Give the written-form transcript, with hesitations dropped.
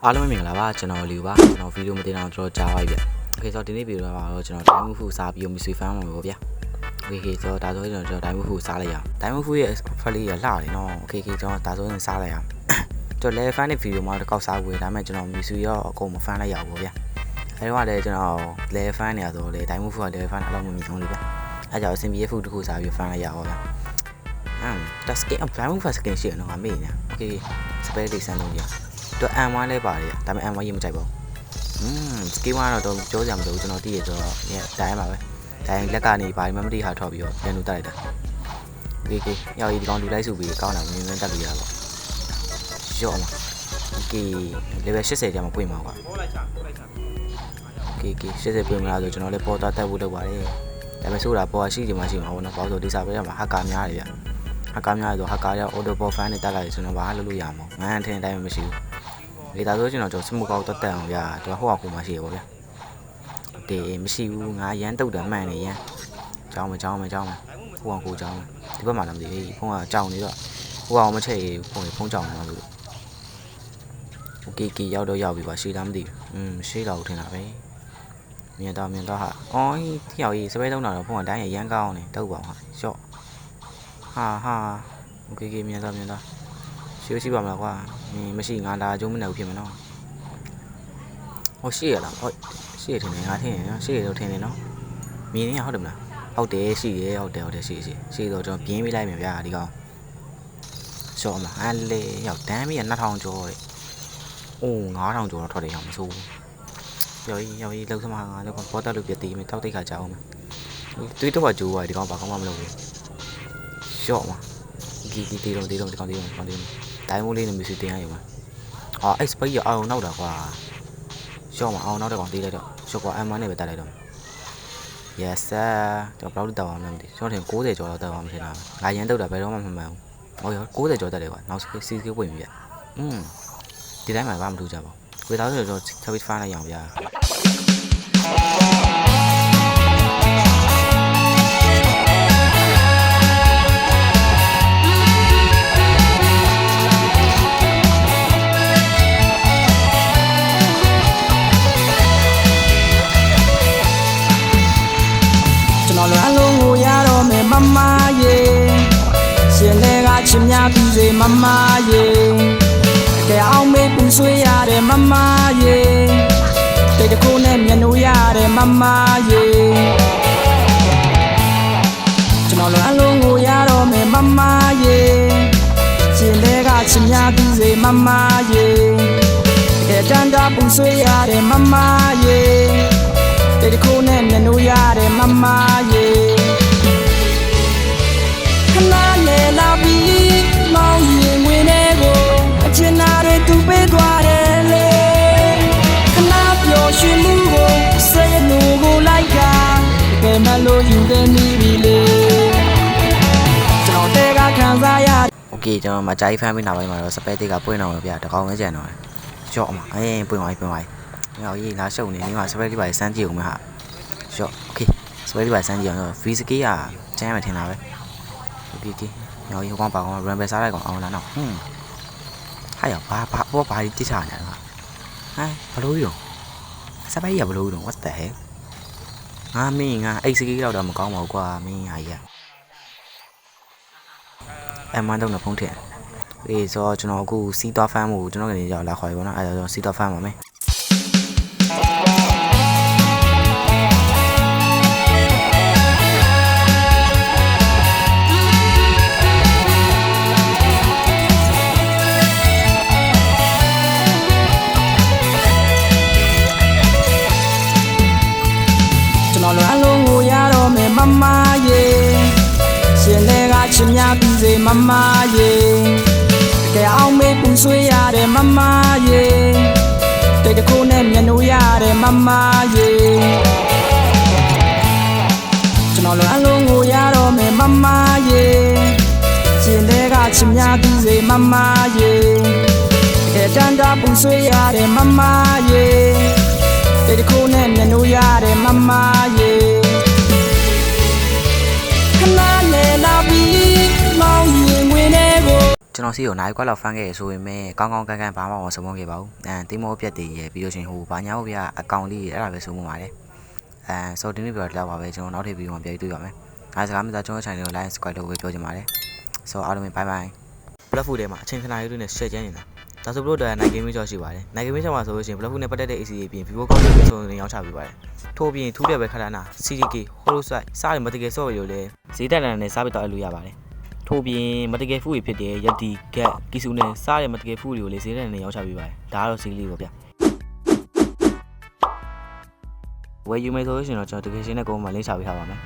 အားလုံးမင်္ဂလာပါကျွန်တော်လီပါကျွန်တော်ဗီဒီယိုမတင်အောင်ကျွန်တော်ကြားပါပြီဗျ။ Okay ဆိုတော့ဒီနေ့ဗီဒီယိုကတော့ကျွန်တော်ဒိုင်းမူဖူစားပြီးမီဆွေဖမ်းမှာပေါ့ဗျာ။ Okay ဆိုတော့ဒါဆိုရင်ကျွန်တော်ဒိုင်းမူဖူစားလိုက်ရအောင်။ဒိုင်းမူဖူရဲ့ဖက်လေးရလှတယ်နော်။ Okay ကျွန်တော်ဒါဆိုရင်စားလိုက်ရအောင်။ကျွန်တော် level 5နဲ့ဗီဒီယိုမှာတစ်ခေါက်စားဘူးဒါပေမဲ့ကျွန်တော်မီဆွေရောအကုန်မဖမ်းလိုက်ရဘူးဗျာ။အဲဒီတော့လည်းကျွန်တော် level 5နေရဆိုတော့လေဒိုင်းမူဖူက level 5အလောက်မမီဆုံးလေဗျာ။အဲကြောင့်အဆင်ပြေဖူတစ်ခုစားပြီးဖမ်းလိုက်ရအောင်ဗျာ။ဒါစကင်ဒိုင်းမူဖူစကင်ရှိရနော်ငါမေ့နေ။ Okay စပယ်လေးစမ်းလို့ရ။တော့ M1 လဲပါတယ်ဒါပေမဲ့ M1 ရေးမကြိုက်ပါဘူးစကီး1တော့ပြောကြမှာမလို့ကျွန်တော်သိရဆိုတော့တိုင်းပါပဲတိုင်းလက်ကနေဘာမှမသိဟာထောက်ပြီးတော့ပြန်လို့တက်လိုက်တာကေရောက်ဒီကောင်လူလိုက်စုပြီးကောင်းတာမြင်မြင်တက်ပြီးရတော့ရော့မှာကေ level 80ကျမှပွင့်မှာကွာကေ80ပွင့်မလားဆိုကျွန်တော်လည်းပေါ်သွားတက်ဖို့လုပ်ပါတယ်ဒါပေမဲ့ဆိုတာပေါ်ရှိတယ်မှရှိမှာဘောနော်ပေါ့ဆိုဒီစာပဲမှာဟာကာများတယ်ဗျဟာကာများဆိုဟာကာရောက် auto ball fan နဲ့တက်လာတယ်ဆိုတော့ဘာလုပ်လို့ရမှာငန်းထင်းတိုင်းမရှိဘူးဒီဒါဆိုကျွန်တော်စမှုကောက်တက်တက်အောင်ဗျာသူဟိုကခုမှရှိရပါဗျာတေးမရှိဘူးငါရမ်းတုတ်တယ်မှန်နေရမ်းကြောင်းမဟိုကကိုကြောင်းဒီဘက်မှာလည်းမသိဘူးဖုန်းကကြောင်းနေတော့ဟိုကောင်မချိတ်ဖုန်းကြောင်းနေလို့โอเคရောက်တော့ရောက်ပြီပါရှိလားမသိဘူးရှိတော့ထင်တာပဲမြင်တော့ဟာအော်ထီရောက်ကြီးစပယ်သုံးတာတော့ဖုန်းကတိုင်းရမ်းကောင်းနေတုတ်ပါဟာရှော့ဟာโอเคမြင်တော့ရှိပါမလားကွာမရှိငါလာကျုံးမနေဘူးဖြစ်မယ်နော်ဟောရှိရလားဟောရှိရထင်တယ်ငါထင်ရနော်ရှိရတော့ထင်တယ်နော်မြင်နေရဟုတ်တယ်မလားဟုတ်တယ်ရှိရဟုတ်တယ်ရှိတော့ကျွန်တော်ပြင်းပေးလိုက်မယ်ဗျာဒီကောင်ရှော့မှာအဲ့လေရောက်တန်းပြီး2000ကျော်တဲ့အိုး9000ကျော်တော့ထွက်တယ်ရောက်မဆိုးဘူးရောက်ကြီးလောက်စမှာငါလည်းပေါ်တက်လို့ပြသေးမယ်တောက်တိတ်ခါကြောက်အောင်တွေးတော့ကြိုးပါဒီကောင်ဘာကောင်းမှမလုပ်ဘူးရှော့မှာဒီတော့ဒီကောင်တိုင်းမိုးလေးနဲ့မျိုးစီတင်ရရုံပါအဲ့စပိတ်ရအောင်နောက်တာကွာရှော့မအောင်နောက်တဲ့ကောင်တေးလိုက်တော့ရှော့ကွာ M1 နဲ့ပဲတက်လိုက်တော့ Yes sir ကျွန်တော်ဘယ်လောက်တောက်အောင်လဲမသိကျွန်တော်ထင်90ကျော်တော့တောက်အောင်မထင်တာငါရန်တုတ်တာဘယ်တော့မှမမှန်ဘူးဟော90ကျော်တက်တယ်ကွာနောက်စီစကေးဝင်ပြီဗျဒီတိုင်းမှာဘာမှမထူးကြပါဘူးဝေသားဆိုတော့ချက်ပြီးဖမ်းလိုက်ရအောင်ဗျာမရေရှင်လေးကချစ်များပြီးစေမမရေကဲအောင်မေးပူဆွေးရတယ်မမရေတိတ်တခုနဲ့မျက်နှာရတယ်မမရေကျွန်တော်လည်းအလုံးကိုရတော့မယ်မမရေရှင်လေးကချစ်များပြီးစေမမရေကဲတန်တာပူဆွေးရတယ်မမရေတိတ်တခုနဲ့မျက်နှာရတယ်မမရေလာပြီးမောင်ရင်ဝင်နေကိုအချင်နာတွေသူပေးသွားတယ်လေခဏပျော်ရွှင်မှုကိုစိတ်နှူကိုလိုက်ကဘယ်မှလို့ယူတဲ့နေပြီလေကျွန်တော်တဲကခံစားရโอเคကျွန်တော်မကြိုက်ဖမ်းပြီးနောက်ပိုင်းမှာတော့စပယ်တေးကပွင့်တော့ဗျာတကောင်လေးကျန်တော့ရှော့အမပွင့်သွားပြီဟောရေးလာရှုပ်နေဒီမှာစပယ်လေးပါစမ်းကြည့်ဦးမယ်ဟာရှော့โอเคစပယ်လေးပါစမ်းကြည့်အောင်ဗီစကေးကကျန်းမှထင်တာပဲโอเคရောက်ရောကောင်ပါကောင် run ပဲစားလိုက်ကောင်အောင်လားနော်ဟာရဘာဒီတိချာနေလားဘလို့ရောစပိုက်ရဘလို့ရော what the heck ငါမင်းအိတ်စကေးတော့မကောင်းပါဘူးကွာမင်းဟာကြီးM1 တော့ဖုန်းထည့်အေးဆိုကျွန်တော်အခုစီးသွားဖမ်းမှုကျွန်တော်ကနေကြောက်လာခေါ်ရပါတော့အဲ့ဒါကျွန်တော်စီးသွားဖမ်းပါမယ်မမရေရှင်လေးကချစ်များပြီးစေမမရေကဲအောင်မေးပူဆွေးရတယ်မမရေတိတ်တခုနဲ့မျက်နှာရတယ်မမရေကျွန်တော်လည်းအလုံးကိုရတော့မယ်မမရေရှင်လေးကချစ်များပြီးစေမမရေကဲတန်တာပူဆွေးရတယ်မမရေတိတ်တခုနဲ့မျက်နှာရတယ်မမရေ ကျွန်တော်စီကိုနိုင်ခွက်လောက်ဖန်ခဲ့ရဆိုရင်မဲ့ကောင်းကောင်းကန်းကန်းဘာမှမဆုံးမခဲ့ပါဘူးတင်းမောပြက်တည်ရပြီးလို့ချင်းဟိုဘာညာဟုတ်ဗျအကောင်လေးအဲ့ဒါပဲဆုံးမပါတယ်ဆိုဒီနေ့ပြောတော့ပါပဲကျွန်တော်နောက်ထပ်ဗီဒီယိုမှာပြန်တွေ့ပါမယ်အားစကားမသားကျွန်တော် channel ကို like subscribe လုပ်ပေးပြောချင်ပါတယ်ဆိုအားလုံးပဲ bye bye platform ထဲမှာအချိန်ခဏလေးတွေနဲ့ share ချမ်းနေတာဒါဆိုဘလို့တော့နိုင်ဂိမ်းမင်းကြောက်ရှိပါတယ်နိုင်ဂိမ်းမင်းကြောက်မှာဆိုလို့ရှိရင် platform နဲ့ပတ်သက်တဲ့ AC အပြင် vivo ကောင်းတဲ့ဆိုရင်ရောင်းချပေးပါတယ်ထို့ပြင်ထူးတဲ့ပဲခဏနာ CDK holosite စားရမတကယ်ဆော့ရလို့လဲဈေးတက်လာတဲ့စားပြီးတော့အလို့ရပါတယ်ထို့ပြင်မတကယ်ဖူးတွေဖြစ်တဲ့ယက်တီကက်ကီဆူနဲ့စားရမတကယ်ဖူးတွေကိုလည်းဈေးတက်နေရောင်းချပေးပါတယ်ဒါကတော့ဈေးလေးပေါ့ဗျဝယ်ယူမယ်ဆိုလို့ရှိရင်တော့ကျွန်တော်တကယ်ရှင်းတဲ့ကုန်းမှာလိမ့်ချပေးထားပါမယ်